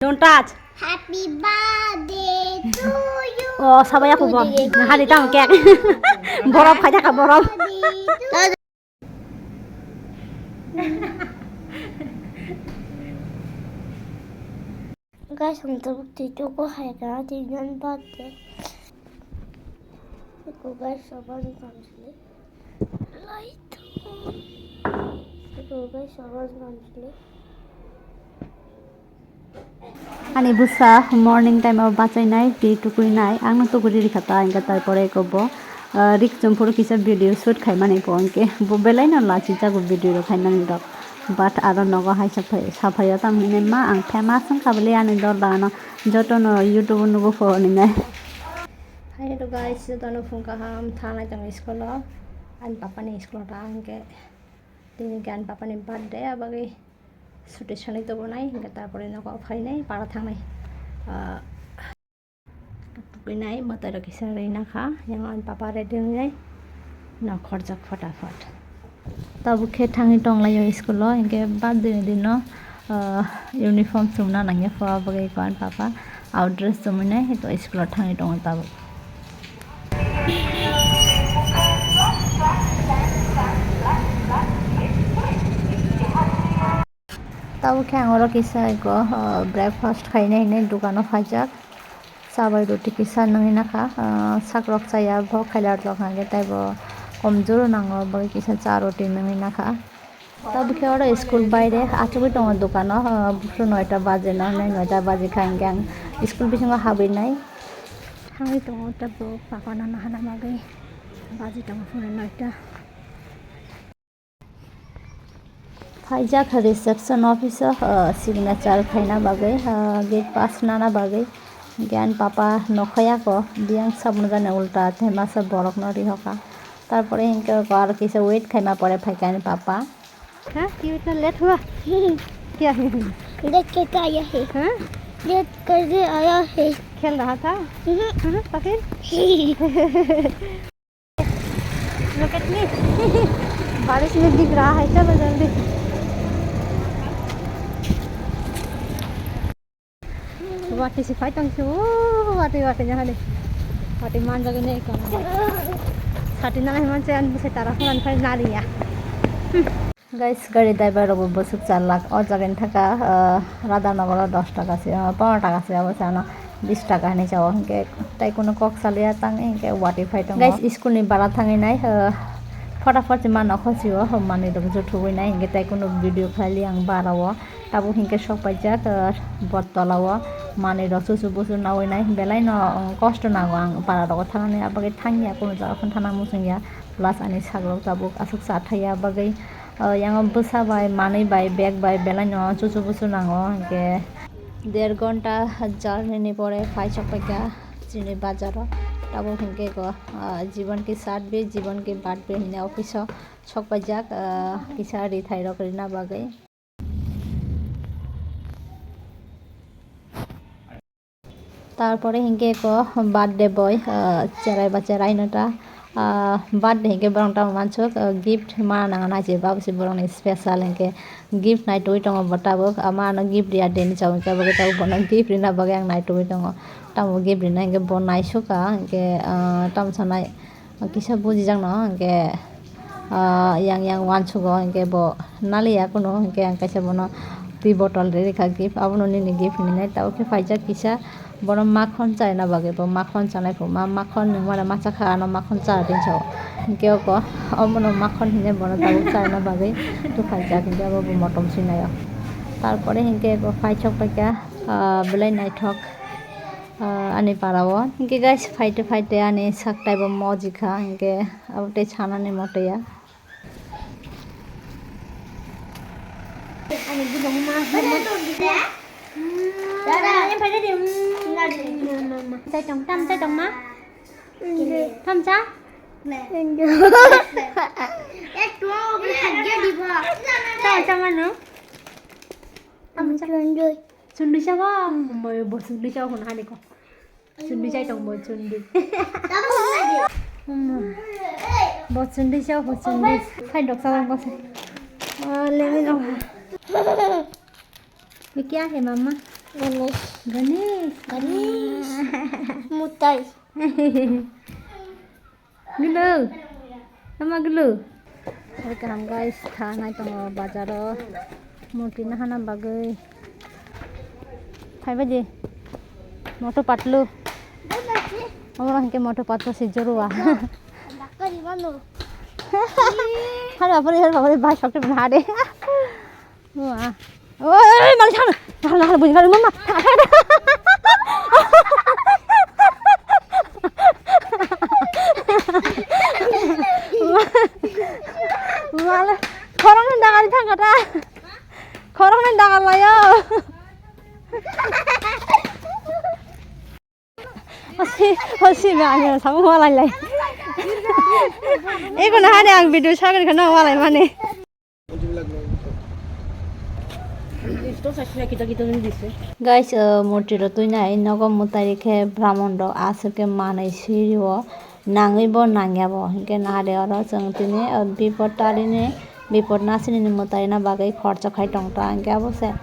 Don't touch. Happy birthday to you. সবাই আপু হাতে দাও কেক বরফ খাই থাকা বরফ Guys, untuk itu kok harga dengan birthday. Aku guys sabar kansle. Light. Aku guys sabar kansle. আনি বুসা মর্নিং টাইমে বাঁচাই নাই টুকুই নাই আং টুকুরি রিখাতা ইনকা তারপরে কব রিক জম্পুর কিসা ভিডিও শুট খাই মানে পঙ্কে বেলাই না লাচি যাগো ভিডিও খাই নানি দক বাট আরো নগ হাই সাফাইয়া তামনে মা আং ফেমাস খাবলে আনি দর দানো যতন ইউটিউব নুগো ফোন নাই হাই তো গাইস তনো ফোন কাহাম থানাই তং স্কুল আন পাপানি স্কুল টা আংকে তিনি গান পাপানি বার্থডে আবাগে ছুটি সানি তো নাই তারপরে নক ফাই নাই পাড়া থানাই টুকুই নাই মতার কিসা রেনা খা যেমন পাপা রেডি হয়ে যায় না খরচাক ফটাফট তবু খে থাঙি টংলাই স্কুল ইনকে বাদ দিন ইউনিফর্ম সুমনা নাঙে ফোয়া বগে কান পাপা আউট ড্রেস জমনে তো স্কুল থাঙি টং তাবু তাবু খেঙর কিসা গো ব্রেকফাস্ট খাই নাই নে দোকানো ফাইজাক সাবাই রুটি কিসা নঙি নাখা সাকরক চাইয়া ভ খাইলার লখাগে তাইব কমজোর নাঙো বই কিসা চা রুটি নঙি নাখা তাবু খেওর স্কুল বাইরে আচুবি দङ দোকানো বুসু 9টা বাজে না 9টা বাজে খাই গ্যাং স্কুল বিসঙ্গ হাবি নাই হাই দङ তাবু পাকানা নাহানা মাগে বাজে দङ ফুনে 9টা ফাইজাক রিসেপশন অফিস সিগনেচার খাইনা বাগে গেট পাস নানা বাগে জ্ঞান পাপা নখয়া ক দিয়াং সাবন জানে উল্টা থেমাসা বরক নরি হকা তারপরে ইনকে আর কিসে ওয়েট খাইমা পরে ফাইকানি পাপা হ্যাঁ কি ইतना लेट हुआ क्या है Lihat kita ayah है हाँ Lihat kerja ayah है खेल रहा था पकड़ look at me बारिश में दिख रहा है चलो जल्दी वाटी से फाइट अंग से ओ वाटी वाटी जहाँ दे वाटी मान जगह नहीं कौन साटी ना है मान से अन से तारा फलन फाइट ना लिया गाइस गाड़ी ड्राइवर लोग बस 4 लाख और जगह थका राधानगर 10 টাকা से 15 টাকা से अब साना 20 টাকা नहीं जाओ के ताई कोनो कक सालिया तांगे के वाटी फाइट गाइस स्कूल नि बारा थांगे नाय फटाफट मान खसियो माने दग जथुबै नाय के ताई कोनो वीडियो खाली आं बाराव ताबु हिंके सपाइजाक बतलाव माने रसुसु बुसु नावै नाय बेलाय न कष्ट नागो आं पारा दग थांने आबागे थांगिया कोनो जागा फन थाना मुसंगिया प्लास आनि सागरो ताबु असुक साथाया बागै yang busa bai mani bai bag bai bela no chuchu busu nango ke 1.5 ঘন্টা জার্নি নি পরে ফাইচক পাইকা চিনি বাজার তাবো হিংকে গো জীবন কি সাথ বি জীবন কি বাদ বি হিনে অফিস ছক পাইজাক কিসা রিথাই রকরিনা বাগে তারপরে হিংকে গো বার্থডে বয় চেরাই বাচ্চা রাইনটা বার্থডে হিংকে বরংটা মানছক গিফট মা নাঙা নাইছে বাবুসি বরং স্পেশাল হিংকে गिफ्ट नाइट हुई टंगो बताबो अमानो गिफ्ट दिया देनी चाहो के बगे ताऊ बना गिफ्ट रिना बगे आं नाइट हुई टंगो ताऊ गिफ्ट रिना के बनाई सुका के तम सनाय किसा बुझि जांग न के yang wan sugo के बो नालिया कोनो के आं कैसे बनो टी बोतल रे रेखा गिफ्ट abono ni गिफ्ट नि ताऊ के फाइजा किसा बरो माखन चाय ना बगे बो माखन चानाय फो माखन मारा माचा खानो माखन चा दिन चाहो केओ को अमनो माखन हिने बनो ताऊ चाय ना बगे तो फाइजा किंजा बो मटम सिनाय তারপরে হিংকে ফাইচক পাইকা বেলাই নাইঠক আনি পারাবো হিংকে গাইস ফাইটে ফাইটে আনি সাকটাইব মজিখা হিংকে আবতে ছানানি মটেয়া Ani gudong ma Dada em phải đi điểm mama tay trong má thăm cha nè एक तो भी हग्गे दिबा चा मा न thăm cha chundu cha ba moi bo chundu cha hon hane ko chundu cha tong bo chundu bo chundu cha bo chundu phai dok sa ba ले में जाओ ये क्या है मम्मा Ganesh. Mutai. Gulu. Sama gulu. Welcome guys. Thana tong bazaro. Murti na hana bagai. Hai baje. Moto patlu. Orang ke moto patlu si jorua. Bakari mano. Hari apa ni bahas fakir berhade. Wah. Oi, malu jangan. Jangan bunyi kalau mama. Malah korang hendak kali tangga dah. Korang hendak kali ya. Masih banyak sama walai lai. Eko nah ada yang video sahaja kena walai mana? Guys, murtiro tuina inogo mutarike brahmondo asuke manai siriwo nangibo nangyabo hinke nahade oro jeng tini bipod tarini bipod nasini mutarina bagai khorcha khai tongta hinke abose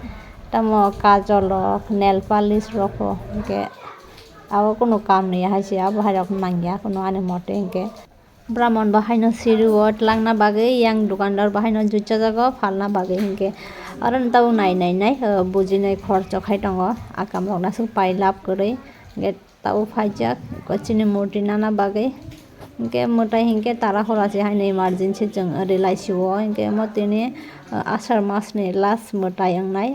tamo kajol rok nail polish roko hinke abo kono kam nei haisi abo hairok nangya kono ane mote hinke Brahmon bahaino siriwo tlangna bagai yang dukandar bahaino jucha jago falna bagai hinke aron tau nai bujinai khorcha khai tongo akam rok nasu pai lap koroi ge tau phaijak kochini murti nana bagai hinke mutai hinke tara horachi haine emergency jeng relaisiwo hinke motini ashar masni last mutai angnai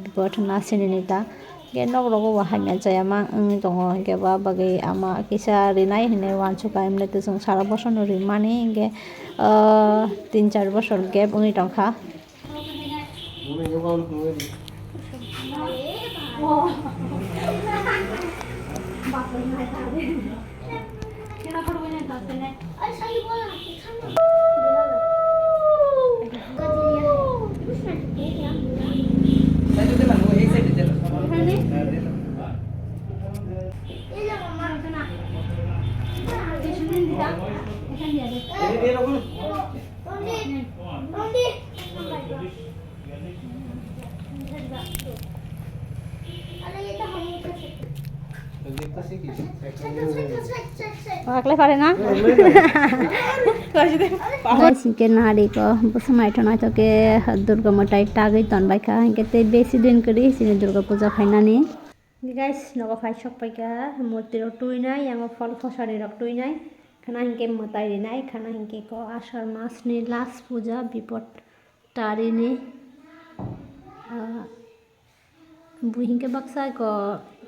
bipod nasini nita ge nokrogo haina jayama ang tongo hinke ba bagai ama kisa rinai hine wanchuka emle te jeng sara boson rimani hinke 3-4 বছর gap ungi tongkha Pakai pare na? Guys, इनके नारी को बस might ना तो के दुर्गा मटाई टागे तन बाइका इनके ते बेसी दिन करी सिने दुर्गा पूजा खाइना नी guys नगो फाइ शक पाइका मूर्ति रो टुइना यांगो फल फसारी रक टुइना खाना इनके मताई रिनाई खाना इनके को आषाढ़ मास नि लास्ट पूजा बिपट तारी नि बुहिंके बक्सा को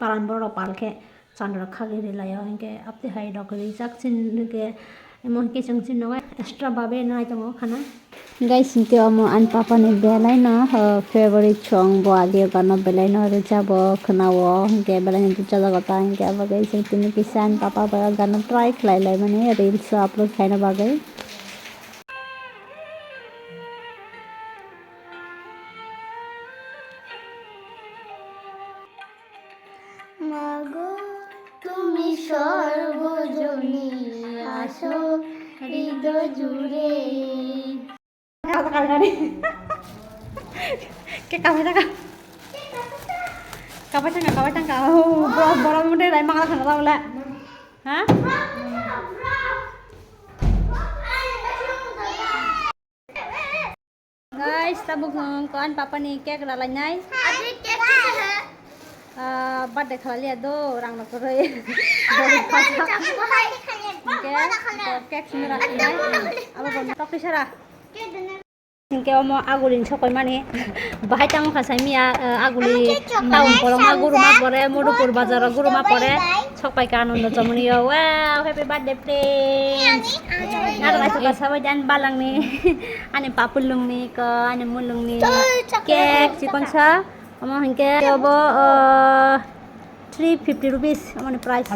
पालन बड़ो पालके चांद्र खागे लायो इनके अपते हाई डॉक्टरी जाक्सिन के एमन के चंगसिन नगा एक्स्ट्रा बाबे नाय तंगो खाना गाइस इनके अमो आन पापा ने बेलाय न फेवरेट सॉन्ग बो आगे गाना बेलाय न रे जाबो खनावो इनके बेलाय न चला गता इनके अब गाइस तिने किसान पापा बा गाना ट्राई खलाय लाय माने रील्स अपलोड खाइना बागै মাগো তুমি সর্বজনী আসো হৃদয় জুড়ে cái cà phê tanga bora mude lai mangala khana la ha guys tabuk kon papa ni cake la lai nai আজকে কেক আছে birthday khala liya do rang na koroi cake sini ra nai aba bon tokri sara Singke omo agulin sokoy mani bahai tamu khasai mia aguli taun porong aguru ma pore Modupur bazar guru ma pore sokai ka anundo jamuni yo wow happy birthday friends naro lai soka sabai dan balang ni ane papulung ni ke ane mulung ni cake cikon sa omo hingke obo 350 rupees omo price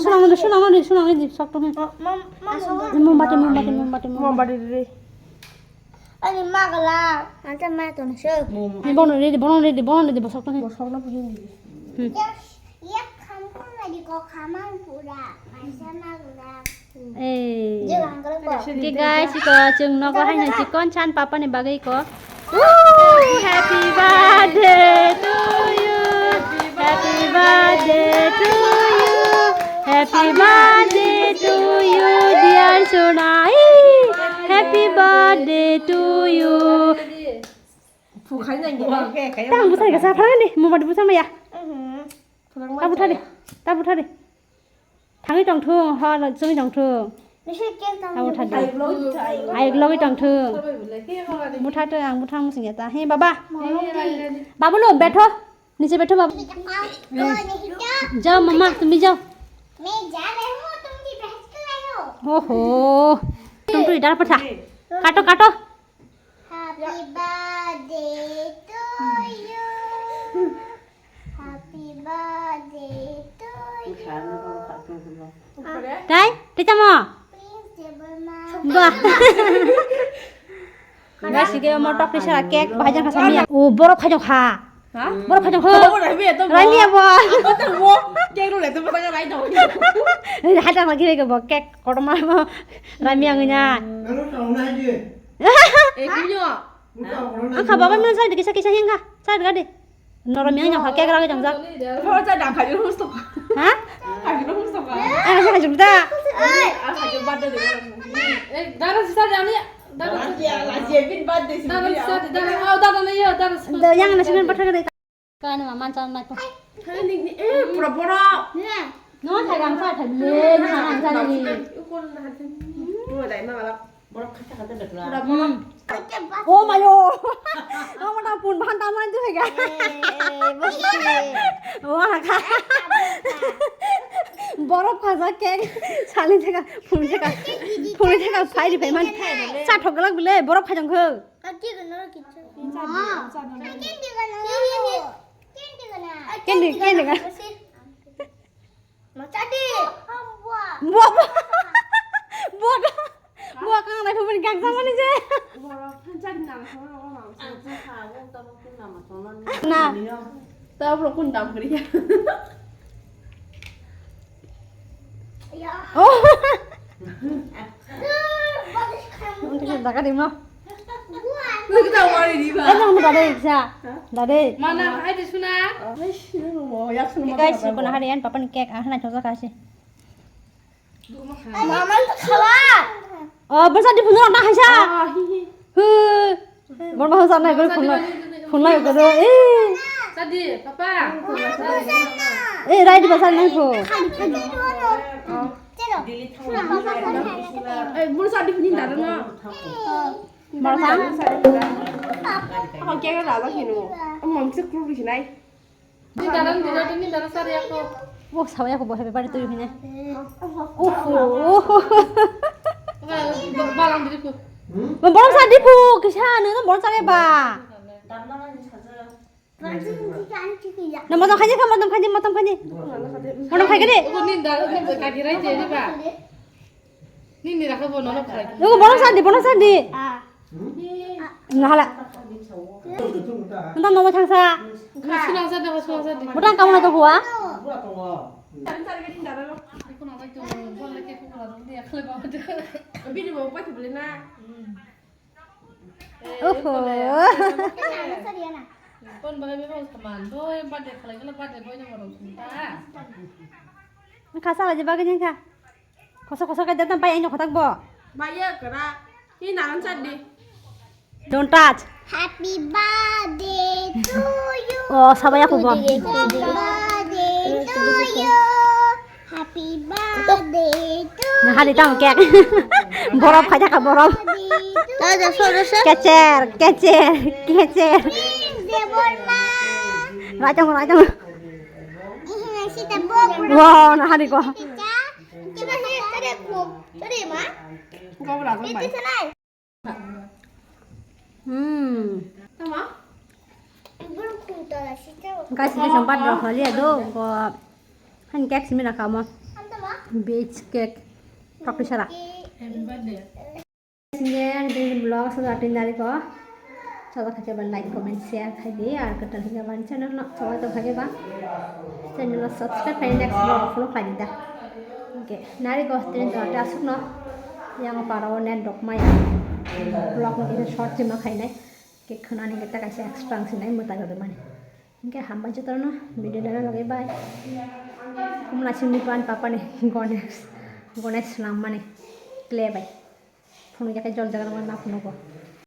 sunang ni sok to mombati re Ani magala, anta ma to na sho. Bono ready bosok to. Bosok na puhin. Ya kamu lagi kok kaman pura. Masa magala. Eh. Jangan kalau kok. Okay guys, iko chung no ko haina chikon chan papa ni bagai ko. Happy birthday to you. Happy birthday to you. Happy birthday to you, dear Sonai. Happy birthday to you. Tao buta cái sao phăng đi, mua mặt buta mày à? Tao buta đi. Thằng cái tròn thương, ho là xương tròn thương. Tao buta đi. Ai lo cái tròn thương. Buta tới ang buta musim ya ta. Hey baba. Babu lo बैठो. नीचे बैठो बाबू. जाओ मम्मा तुम भी जाओ. मैं जा रही हूँ तुम भी बहस कर रहे हो ओहो तुम तो इधर पर था काटो Happy birthday to you Happy birthday to you đây đi chăm mò Principal Ma bah guys cái món top đi là cake bahaya khá sami ya borok khá jong kha borok khá jong khơ rai mía bo hai thằng lagi cái bo cake có mà rai mía người nha ang khá baba mình sai được kisah hinga sai được đi nora mía nhau khá cake ra cái jong jang hả anh sai chúng ta Dah yang nasi goreng patah kedai. Kan mama macam macam. Nó thay làm sao thay lên làm sao đi. Oh my god. Nó mà đào bùn ban tam anh tu hay cả. Wah kah. বরফ ভাজা cake চালি থাকা ফুলি থাকা phi দি ফাইমান চা ঠগলাক বিলে বরফ খাই জংখো কেন্দি গা buah kang lai thumin gang sama ni je nah tao belum kundam ke dia. oh untuk dah kadim no Lu kita mau di mana? Emang dah deh sa dah deh Mana hai di sana? guys pernah harian papa cake ah nak coba kasih Mama kalah oh besar di punuk dah sa bon bahasa sana gue punuk gue Tadi, papa. rai di pasar nang ko Belum sadi punya dah na. Marang Aku kira dah lagi nu. Mom bisa keluar di sini. Ni dalam sari aku. oh sawaya ko bo happy birthday to you hine Balang diriku. Borong sadi pu kisah nu to borong sare ba na matam khaji matam khaji matam khai ke de Aku ni dah kaki rai jadi ba. Ni dah aku bono nak lagi. lu borong sadi ngahala entam no chang sa Sunang sada. budang kamu na to huwa Aku nak lagi tu, boleh lagi aku nak dia kalau bawa tu. Tapi dia bawa pakai boleh nak. oho Pun bagai memang teman, boy, pada kalau boy yang orang cinta. khasa la jiba ke jeng ka kosa ka datam pai anyo khatak bo Bayar kera, ini naran sadi. don't touch Happy birthday to you oh sabaya ko bo Happy birthday to you Happy birthday to na hali tam kek borop khaja ka borop kecer Principal Ma rajang Sita Bob wow na hali ko Kita sini tadi aku tadi Ma Kau berapa itu baik? sana Sama? belum kuda lah sita guys ini sempat dah kali ado ko han kek simi na kamo Anta Ma beach cake pakri sara Happy birthday. Sekian di vlog sudah dari ko coba kaca ban like comment share kali আর ketal hingga ban channel no coba to kage ba channel subscribe kali next vlog follow kali dah oke nari ko tin to ta asuk no yang paro nen dok maya vlog no kita short jema khai nai cake खाने के तक ऐसे expensive नहीं मत आगे माने इनके हम बच्चे तो ना वीडियो डालने लगे बाय कुमला चिमनी पान पापा ने गणेश नाम माने ले बाय फोन जाके जल जगह ना फोन को